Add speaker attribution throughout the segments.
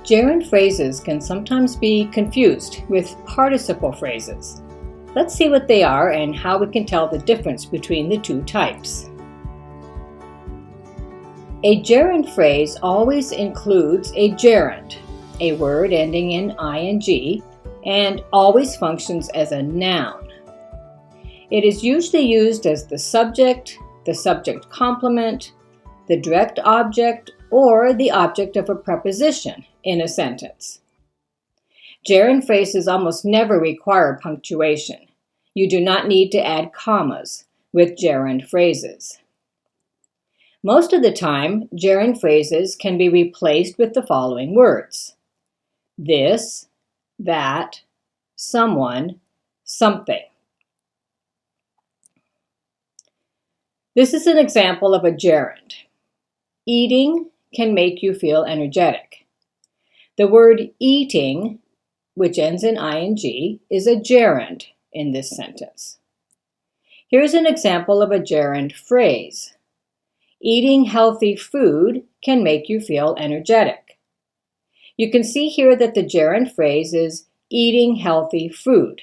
Speaker 1: Gerund phrases can sometimes be confused with participle phrases. Let's see what they are and how we can tell the difference between the two types. A gerund phrase always includes a gerund, a word ending in ing, and always functions as a noun. It is usually used as the subject complement, the direct object, or the object of a preposition in a sentence. Gerund phrases almost never require punctuation. You do not need to add commas with gerund phrases. Most of the time, gerund phrases can be replaced with the following words: this, that, someone, something. This is an example of a gerund. Eating can make you feel energetic. The word eating, which ends in ing, is a gerund in this sentence. Here's an example of a gerund phrase. Eating healthy food can make you feel energetic. You can see here that the gerund phrase is eating healthy food.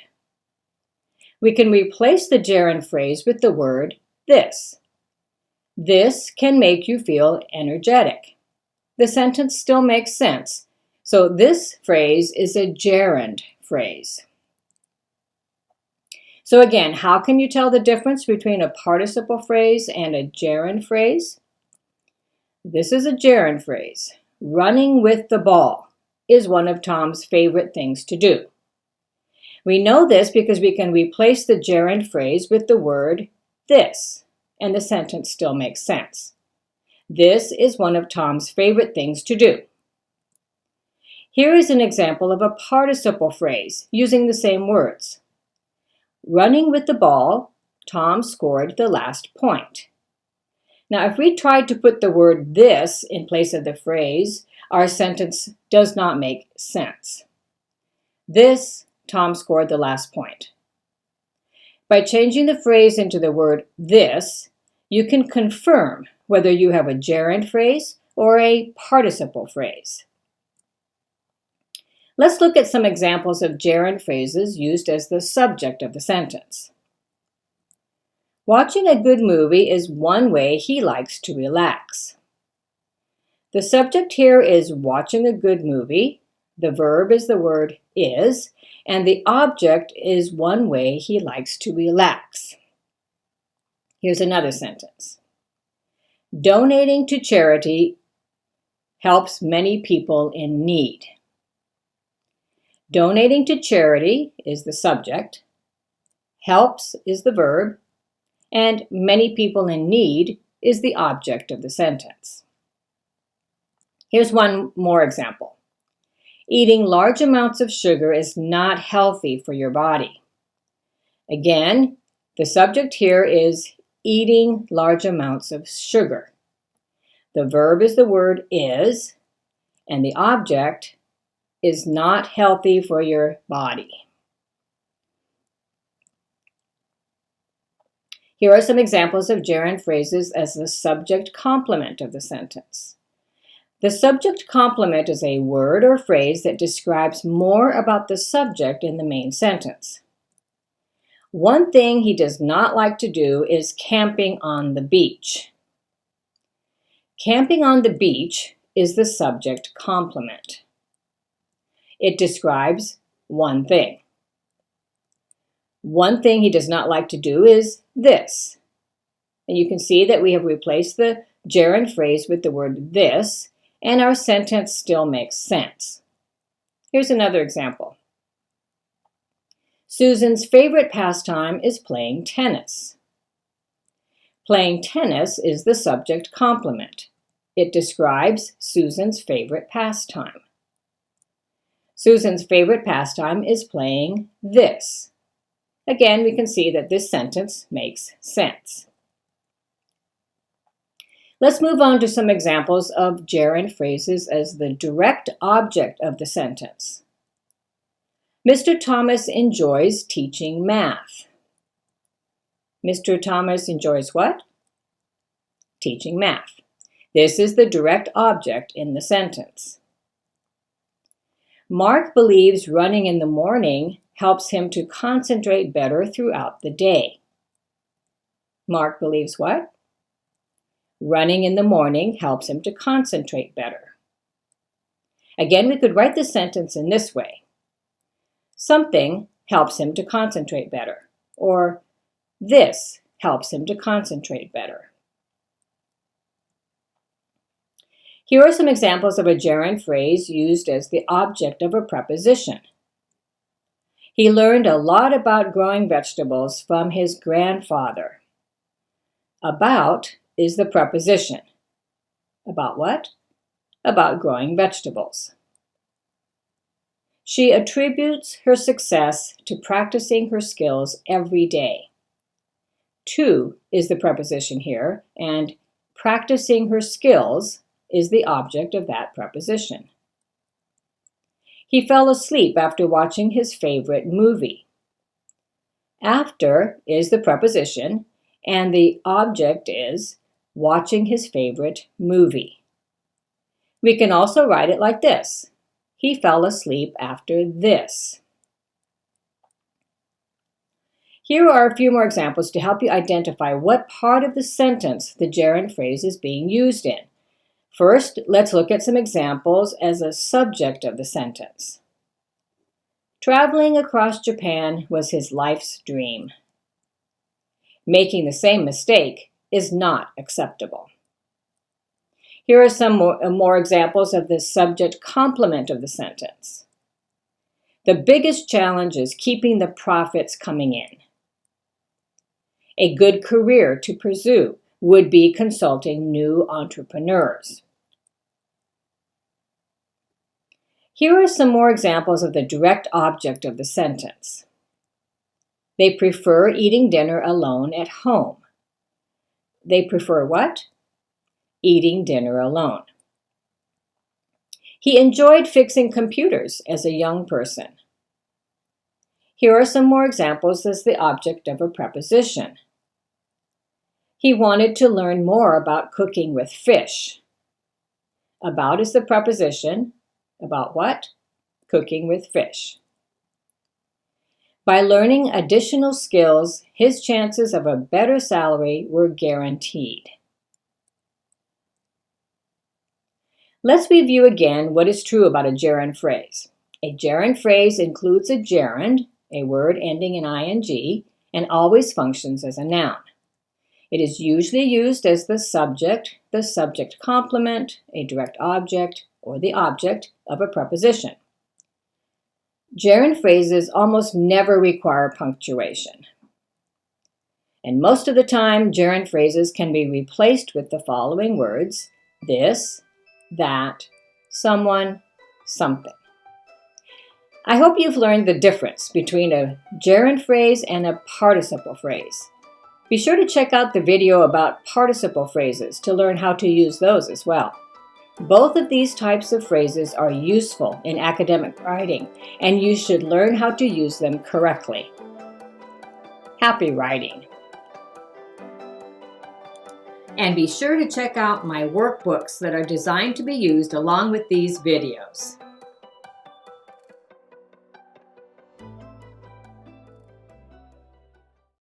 Speaker 1: We can replace the gerund phrase with the word this. This can make you feel energetic. The sentence still makes sense, so this phrase is a gerund phrase. So again, how can you tell the difference between a participle phrase and a gerund phrase? This is a gerund phrase. Running with the ball is one of Tom's favorite things to do. We know this because we can replace the gerund phrase with the word this, and the sentence still makes sense. This is one of Tom's favorite things to do. Here is an example of a participle phrase using the same words. Running with the ball, Tom scored the last point. Now, if we tried to put the word this in place of the phrase, our sentence does not make sense. This, Tom scored the last point. By changing the phrase into the word this, you can confirm whether you have a gerund phrase or a participle phrase. Let's look at some examples of gerund phrases used as the subject of the sentence. Watching a good movie is one way he likes to relax. The subject here is watching a good movie, the verb is the word is, and the object is one way he likes to relax. Here's another sentence. Donating to charity helps many people in need. Donating to charity is the subject, helps is the verb, and many people in need is the object of the sentence. Here's one more example. Eating large amounts of sugar is not healthy for your body. Again, the subject here is eating large amounts of sugar. The verb is the word is, and the object is not healthy for your body. Here are some examples of gerund phrases as the subject complement of the sentence. The subject complement is a word or phrase that describes more about the subject in the main sentence. One thing he does not like to do is camping on the beach. Camping on the beach is the subject complement. It describes one thing. One thing he does not like to do is this. And you can see that we have replaced the gerund phrase with the word this, and our sentence still makes sense. Here's another example. Susan's favorite pastime is playing tennis. Playing tennis is the subject complement. It describes Susan's favorite pastime. Susan's favorite pastime is playing this. Again, we can see that this sentence makes sense. Let's move on to some examples of gerund phrases as the direct object of the sentence. Mr. Thomas enjoys teaching math. Mr. Thomas enjoys what? Teaching math. This is the direct object in the sentence. Mark believes running in the morning helps him to concentrate better throughout the day. Mark believes what? Running in the morning helps him to concentrate better. Again, we could write the sentence in this way. Something helps him to concentrate better, or this helps him to concentrate better. Here are some examples of a gerund phrase used as the object of a preposition. He learned a lot about growing vegetables from his grandfather. About is the preposition. About what? About growing vegetables. She attributes her success to practicing her skills every day. To is the preposition here, and practicing her skills is the object of that preposition. He fell asleep after watching his favorite movie. After is the preposition, and the object is watching his favorite movie. We can also write it like this. He fell asleep after this. Here are a few more examples to help you identify what part of the sentence the gerund phrase is being used in. First, let's look at some examples as a subject of the sentence. Traveling across Japan was his life's dream. Making the same mistake is not acceptable. Here are some more examples of the subject complement of the sentence. The biggest challenge is keeping the profits coming in. A good career to pursue would be consulting new entrepreneurs. Here are some more examples of the direct object of the sentence. They prefer eating dinner alone at home. They prefer what? Eating dinner alone. He enjoyed fixing computers as a young person. Here are some more examples as the object of a preposition. He wanted to learn more about cooking with fish. About is the preposition. About what? Cooking with fish. By learning additional skills, his chances of a better salary were guaranteed. Let's review again what is true about a gerund phrase. A gerund phrase includes a gerund, a word ending in ing, and always functions as a noun. It is usually used as the subject complement, a direct object, or the object of a preposition. Gerund phrases almost never require punctuation. And most of the time, gerund phrases can be replaced with the following words: this, that, someone, something. I hope you've learned the difference between a gerund phrase and a participle phrase. Be sure to check out the video about participle phrases to learn how to use those as well. Both of these types of phrases are useful in academic writing, and you should learn how to use them correctly. Happy writing! And be sure to check out my workbooks that are designed to be used along with these videos.